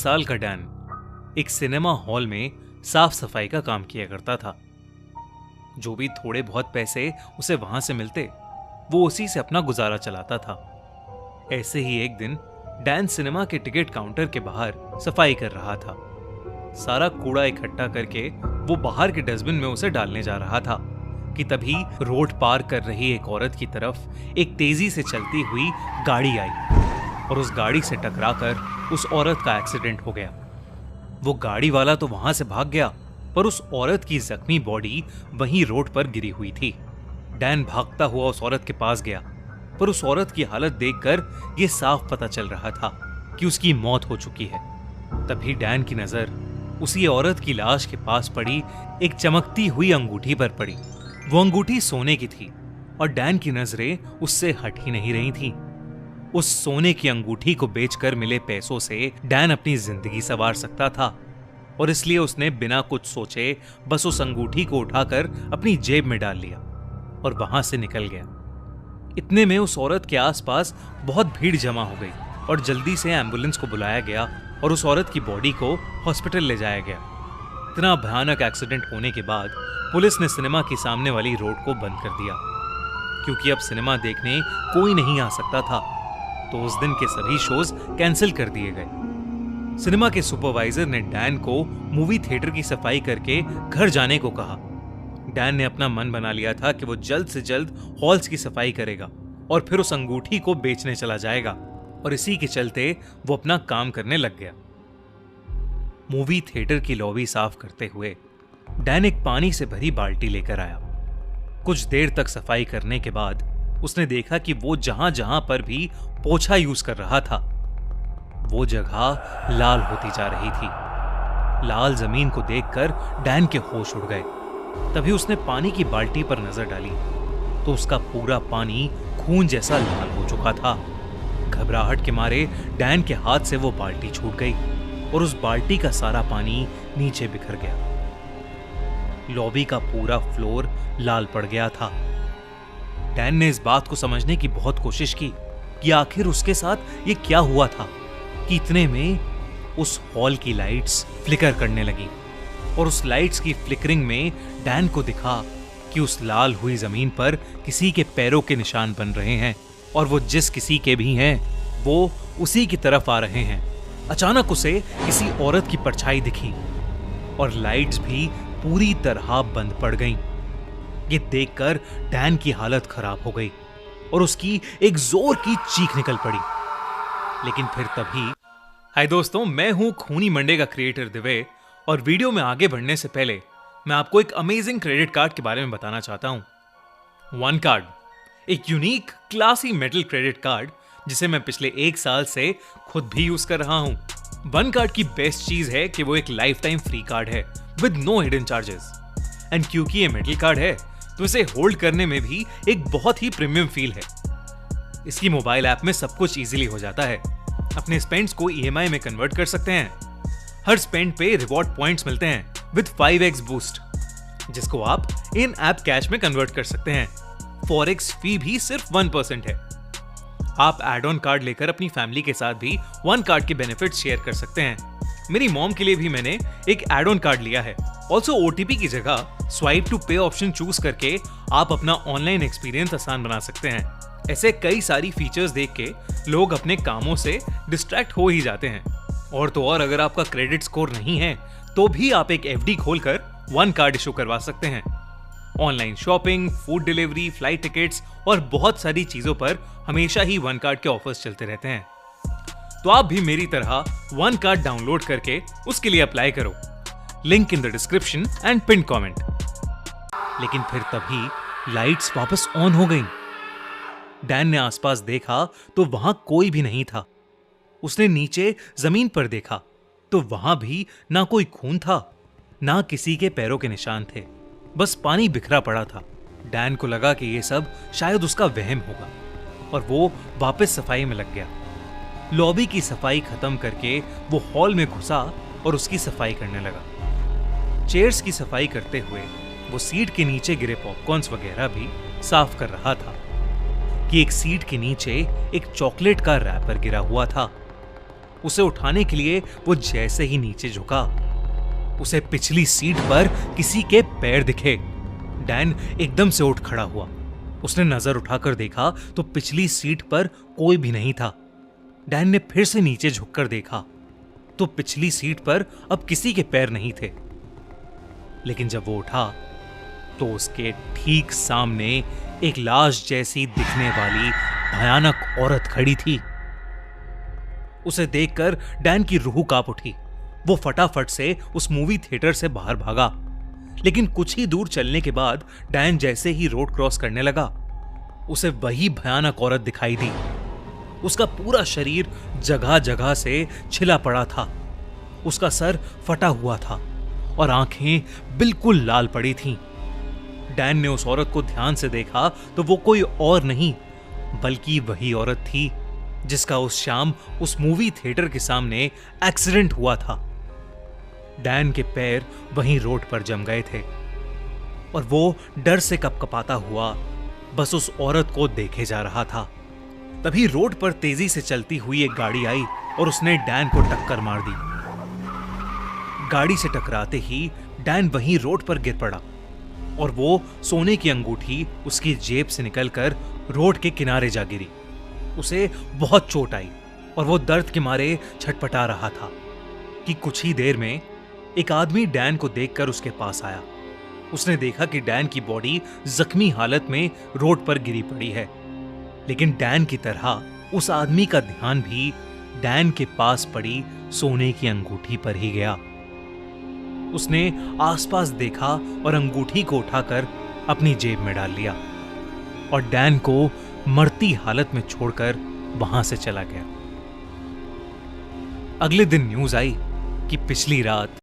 साल का डैन एक सिनेमा हॉल में साफ सफाई का काम किया करता था। जो भी थोड़े बहुत पैसे उसे वहां से मिलते वो उसी से अपना गुजारा चलाता था। ऐसे ही एक दिन डैन सिनेमा के टिकट काउंटर के बाहर सफाई कर रहा था। सारा कूड़ा इकट्ठा करके वो बाहर के डस्टबिन में उसे डालने जा रहा था कि तभी रोड पार कर रही एक औरत की तरफ एक तेजी से चलती हुई गाड़ी आई और उस गाड़ी से टकराकर उस औरत का एक्सीडेंट हो गया। वो गाड़ी वाला तो वहां से भाग गया, पर उस औरत की जख्मी बॉडी वहीं रोड पर गिरी हुई थी। डैन भागता हुआ उस औरत के पास गया, पर उस औरत की हालत देखकर यह साफ पता चल रहा था कि उसकी मौत हो चुकी है। तभी डैन की नजर उसी औरत की लाश के पास पड़ी एक चमकती हुई अंगूठी पर पड़ी। वो अंगूठी सोने की थी और डैन की नजरें उससे हट ही नहीं रही थी। उस सोने की अंगूठी को बेचकर मिले पैसों से डैन अपनी जिंदगी संवार सकता था और इसलिए उसने बिना कुछ सोचे बस उस अंगूठी को उठाकर अपनी जेब में डाल लिया और वहां से निकल गया। इतने में उस औरत के आसपास बहुत भीड़ जमा हो गई और जल्दी से एम्बुलेंस को बुलाया गया और उस औरत की बॉडी को हॉस्पिटल ले जाया गया। इतना भयानक एक्सीडेंट होने के बाद पुलिस ने सिनेमा की सामने वाली रोड को बंद कर दिया, क्योंकि अब सिनेमा देखने कोई नहीं आ सकता था। तो उस दिन के सभी शोज कैंसिल कर दिए गए। सिनेमा के सुपरवाइजर ने डैन को मूवी थिएटर की सफाई करके घर जाने को कहा। डैन ने अपना मन बना लिया था कि वो जल्द से जल्द हॉल्स की सफाई करेगा और फिर उस अंगूठी को बेचने चला जाएगा, और इसी के चलते वो अपना काम करने लग गया। मूवी थिएटर की लॉबी साफ करते हुए डैन एक पानी से भरी बाल्टी लेकर आया। कुछ देर तक सफाई करने के बाद उसने देखा कि वो जहां जहां पर भी पोछा यूज कर रहा था वो जगह लाल होती जा रही थी। लाल जमीन को देखकर डैन के होश उड़ गए। तभी उसने पानी की बाल्टी पर नजर डाली तो उसका पूरा पानी खून जैसा लाल हो चुका था। घबराहट के मारे डैन के हाथ से वो बाल्टी छूट गई और उस बाल्टी का सारा पानी नीचे बिखर गया। लॉबी का पूरा फ्लोर लाल पड़ गया था। डैन ने इस बात को समझने की बहुत कोशिश की कि आखिर उसके साथ ये क्या हुआ था कि इतने में उस हॉल की लाइट्स फ्लिकर करने लगी और उस लाइट्स की फ्लिकरिंग में डैन को दिखा कि उस लाल हुई जमीन पर किसी के पैरों के निशान बन रहे हैं और वो जिस किसी के भी हैं वो उसी की तरफ आ रहे हैं। अचानक उसे किसी औरत की परछाई दिखी और लाइट्स भी पूरी तरह बंद पड़ गईं। ये देखकर डैन की हालत खराब हो गई और उसकी एक जोर की चीख निकल पड़ी। लेकिन फिर तभी, हाय दोस्तों, मैं हूं खूनी मंडे का क्रिएटर दिवे, और वीडियो में आगे बढ़ने से पहले मैं आपको एक अमेजिंग क्रेडिट कार्ड के बारे में बताना चाहता हूं। वन कार्ड, एक unique classy metal credit card जिसे मैं पिछले 1 साल से खुद भी यूज कर रहा हूं। वन कार्ड की बेस्ट चीज है कि वो एक लाइफ टाइम फ्री कार्ड है with no hidden charges. And क्योंकि ये मेटल कार्ड है तो इसे होल्ड करने में भी एक बहुत ही प्रीमियम फील है। इसकी मोबाइल ऐप में सब कुछ इजीली हो जाता है। अपने स्पेंड्स को EMI में कन्वर्ट कर सकते हैं। हर स्पेंड पे रिवॉर्ड पॉइंट्स मिलते हैं विद 5x बूस्ट, जिसको आप इन ऐप कैश में कन्वर्ट कर सकते हैं। फॉरेक्स फी भी सिर्फ 1% है। आप एड ऑन कार्ड लेकर अपनी फैमिली के साथ भी वन कार्ड के बेनिफिट्स शेयर कर सकते हैं। मेरी मॉम के लिए भी मैंने एक एड ऑन कार्ड लिया है। ऑल्सो OTP की जगह स्वाइप टू पे ऑप्शन चूज करके आप अपना ऑनलाइन एक्सपीरियंस आसान बना सकते हैं। ऐसे कई सारी फीचर्स देख के लोग अपने कामों से डिस्ट्रैक्ट हो ही जाते हैं। और तो और, अगर आपका क्रेडिट स्कोर नहीं है तो भी आप एक FD खोलकर वन कार्ड इशू करवा सकते हैं। Online shopping, food delivery, flight tickets और बहुत सारी चीजों पर हमेशा ही वन कार्ड के ऑफर्स चलते रहते हैं। तो आप भी मेरी तरह वन कार्ड डाउनलोड करके उसके लिए अप्लाई करो। Link in the description and pin comment. लेकिन फिर तभी लाइट्स वापस ऑन हो गईं। डैन ने आसपास देखा तो वहां कोई भी नहीं था। उसने नीचे जमीन पर देखा तो वहां भी ना कोई खून था, ना किसी के पैरों के निशान थे, बस पानी बिखरा पड़ा था। डैन को लगा कि ये सब शायद उसका वहम होगा और वो वापस सफाई में लग गया। लॉबी की सफाई खत्म करके वो हॉल में घुसा और उसकी सफाई करने लगा। चेयर्स की सफाई करते हुए वो सीट के नीचे गिरे पॉपकॉर्न्स वगैरह भी साफ कर रहा था कि एक सीट के नीचे एक चॉकलेट का रैपर गिरा हुआ था। उसे उठाने के लिए वो जैसे ही नीचे झुका, उसे पिछली सीट पर किसी के पैर दिखे। डैन एकदम से उठ खड़ा हुआ। उसने नजर उठाकर देखा तो पिछली सीट पर कोई भी नहीं था। डैन ने फिर से नीचे झुककर देखा तो पिछली सीट पर अब किसी के पैर नहीं थे। लेकिन जब वो उठा तो उसके ठीक सामने एक लाश जैसी दिखने वाली भयानक औरत खड़ी थी। उसे देखकर डैन की रूह कांप उठी। वो फटाफट से उस मूवी थिएटर से बाहर भागा। लेकिन कुछ ही दूर चलने के बाद डैन जैसे ही रोड क्रॉस करने लगा, उसे वही भयानक औरत दिखाई दी। उसका पूरा शरीर जगह जगह से छिला पड़ा था। उसका सर फटा हुआ था और आंखें बिल्कुल लाल पड़ी थीं। डैन ने उस औरत को ध्यान से देखा तो वो कोई और नहीं बल्कि वही औरत थी जिसका उस शाम उस मूवी थिएटर के सामने एक्सीडेंट हुआ था। डैन के पैर वहीं रोड पर जम गए थे और वो डर से कपकपाता हुआ बस उस औरत को देखे जा रहा था। तभी रोड पर तेजी से चलती हुई एक गाड़ी आई और उसने डैन को टक्कर मार दी। गाड़ी से टकराते ही डैन वहीं रोड पर गिर पड़ा और वो सोने की अंगूठी उसकी जेब से निकलकर रोड के किनारे जा गिरी। उसे बहुत चोट आई और वो दर्द के मारे छटपटा रहा था कि कुछ ही देर में एक आदमी डैन को देखकर उसके पास आया। उसने देखा कि डैन की बॉडी जख्मी हालत में रोड पर गिरी पड़ी है, लेकिन डैन की तरह उस आदमी का ध्यान भी डैन के पास पड़ी सोने की अंगूठी पर ही गया। उसने आसपास देखा और अंगूठी को उठाकर अपनी जेब में डाल लिया और डैन को मरती हालत में छोड़कर वहां से चला गया। अगले दिन न्यूज आई कि पिछली रात